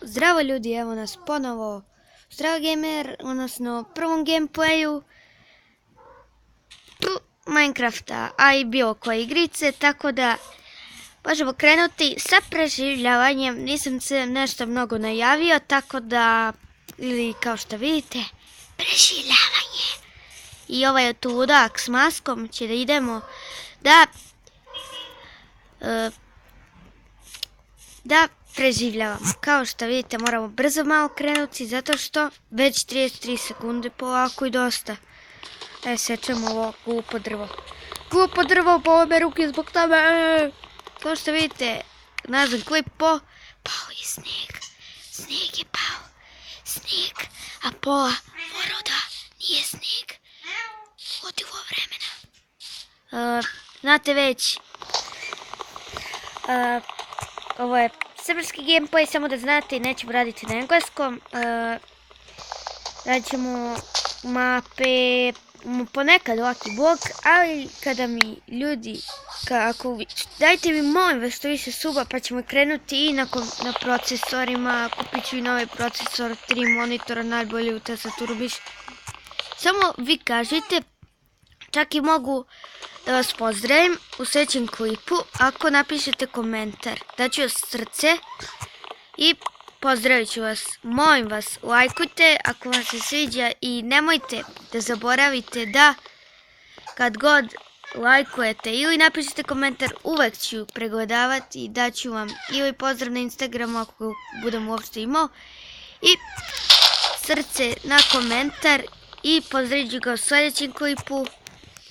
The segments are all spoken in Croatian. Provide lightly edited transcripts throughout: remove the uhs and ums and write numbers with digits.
Zdravo ljudi, evo nas ponovo u Zdravo Gamer, odnosno prvom gameplayu Minecrafta, a i bilo koje igrice, tako da možemo krenuti sa preživljavanjem. Nisam se nešto mnogo najavio, tako da, ili kao što vidite, preživljavanje. I ovaj je tu ludak s maskom, će da idemo da preživljavamo. Kao što vidite, moramo brzo malo krenuti, zato što već 33 sekunde, polako i dosta. Sečemo ovo glupo drvo. Glupo drvo, bole me ruke zbog tebe. Kao što vidite, nazvam klip pao je snijeg. Snijeg je pao. Snijeg, a pola morao da nije snijeg. Odilo vremena. Znate već, ovo je srpski gameplay, samo da znate, nećemo raditi na engleskom. Radit ćemo mape, ponekad Lucky Block, ali kada mi ljudi, dajte mi molim vas što više suba, pa ćemo krenuti i na procesorima. Kupit ću i novi procesor, 3 monitora, najbolje u tastaturu biš. Samo vi kažite, čak i mogu da vas pozdravim u sljedećem klipu ako napišete komentar. Daću vas srce i pozdravit ću vas. Molim vas, lajkujte ako vam se sviđa i nemojte da zaboravite da kad god lajkujete ili napišete komentar, uvek ću pregledavati i daću vam ili pozdrav na Instagramu ako budem uopšte imao i srce na komentar i pozdravit ću ga u sljedećem klipu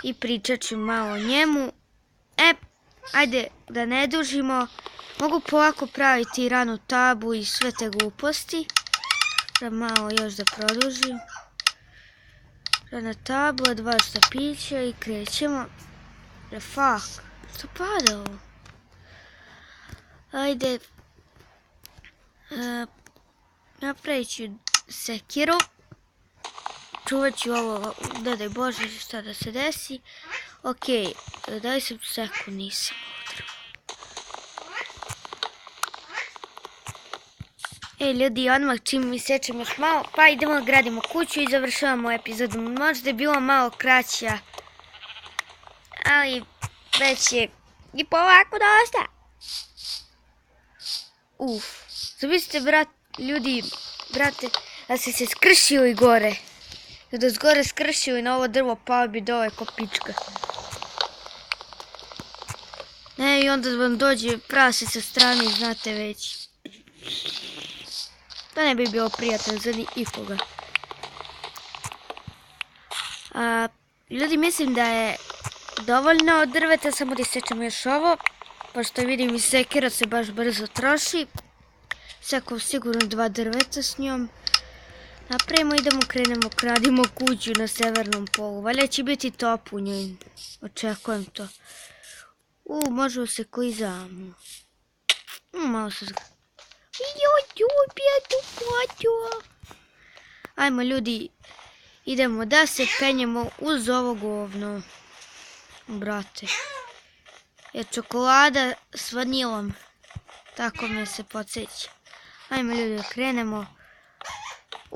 i pričat ću malo o njemu. Ajde da ne dužimo. Mogu polako praviti ranu tabu i sve te gluposti. Da malo još da produžim. Rana tabla, 2 štapića i krećemo. Fuck, što pada ovo? Ajde. Napravit ću sekiru. Čuvat ću ovo, da daj Bože šta da se desi. Ok, da li sam sekund, nisam odrvo. Ljudi, odmah čim mi sečemo još malo, pa idemo da gradimo kuću i završavamo epizodu. Možda je bilo malo kraća, ali već je i polako dosta. Zamislite, ljudi, brate, da ste se skršili gore. Da se gore skršili na ovo drvo, pao bi dole ko pička. I onda vam dođe prase sa strane, znate već. To ne bi bilo prijatno za nikoga. Ljudi, mislim da je dovoljno od drveta, samo da isečemo još ovo. Pošto vidim i sekira se baš brzo troši. Sekao sigurno 2 drveta s njom. Napravimo, krenemo, gradimo kuću na severnom polu. Valjda će biti top u njoj. Očekujem to. Možemo se klizamo. Malo se ajmo ljudi, idemo da se penjemo uz ovo govno. Brate. Je čokolada s vanilom. Tako me se podsjeća. Ajmo ljudi da krenemo.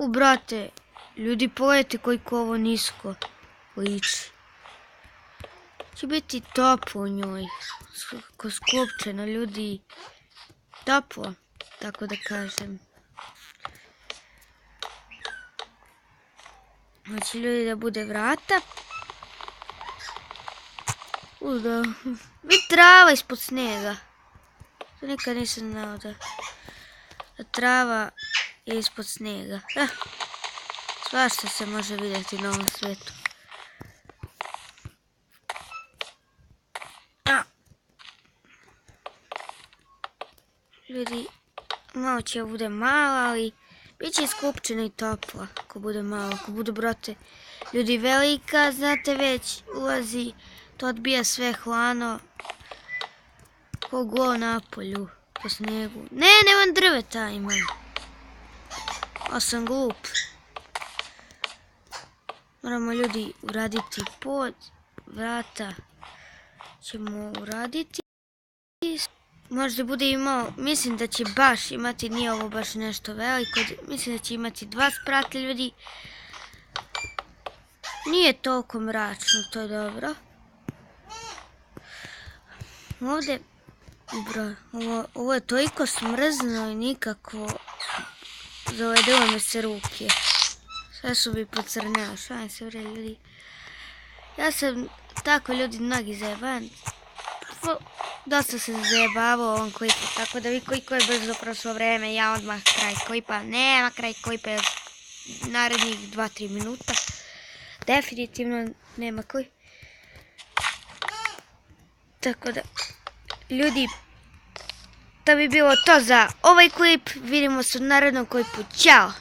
Brate, ljudi pogledajte koliko ovo nisko liči. Će biti toplo u njoj. Ko sklopčeno, ljudi. Toplo, tako da kažem. Znači ljudi da bude vrata. Da. Vidi trava ispod snijega. To nikad nisam znao da trava je ispod snijega. Svašta se može vidjeti na ovom svijetu. Ljudi, malo će bude malo, ali bit će iskupčena i topla ako bude malo. Ako bude, brate, ljudi, velika, znate već, ulazi, to odbija sve hladno. Ko go na polju, po snijegu. Nemam drveta, imam. A sam glup. Moramo ljudi uraditi pod vrata. Ćemo uraditi. možda bude imao, mislim da će baš imati, nije ovo baš nešto veliko, mislim da će imati 2 sprata ljudi. Nije toliko mračno, to je dobro. Ovdje, ovo je toliko smrzno i nikako zavedilo me se ruke. Sve su bi pocrnjao, šalim se bre ljudi. Ja sam tako ljudi mnogi zajeban. Dosta sam zajebavao ovom klipu, tako da vi koliko je brzo prošlo vreme, ja odmah kraj klipa. Nema kraj klipa još narednih 2-3 minuta. Definitivno nema klip. Tako da, ljudi, to bi bilo to za ovaj klip. Vidimo se u narednom klipu. Ćao!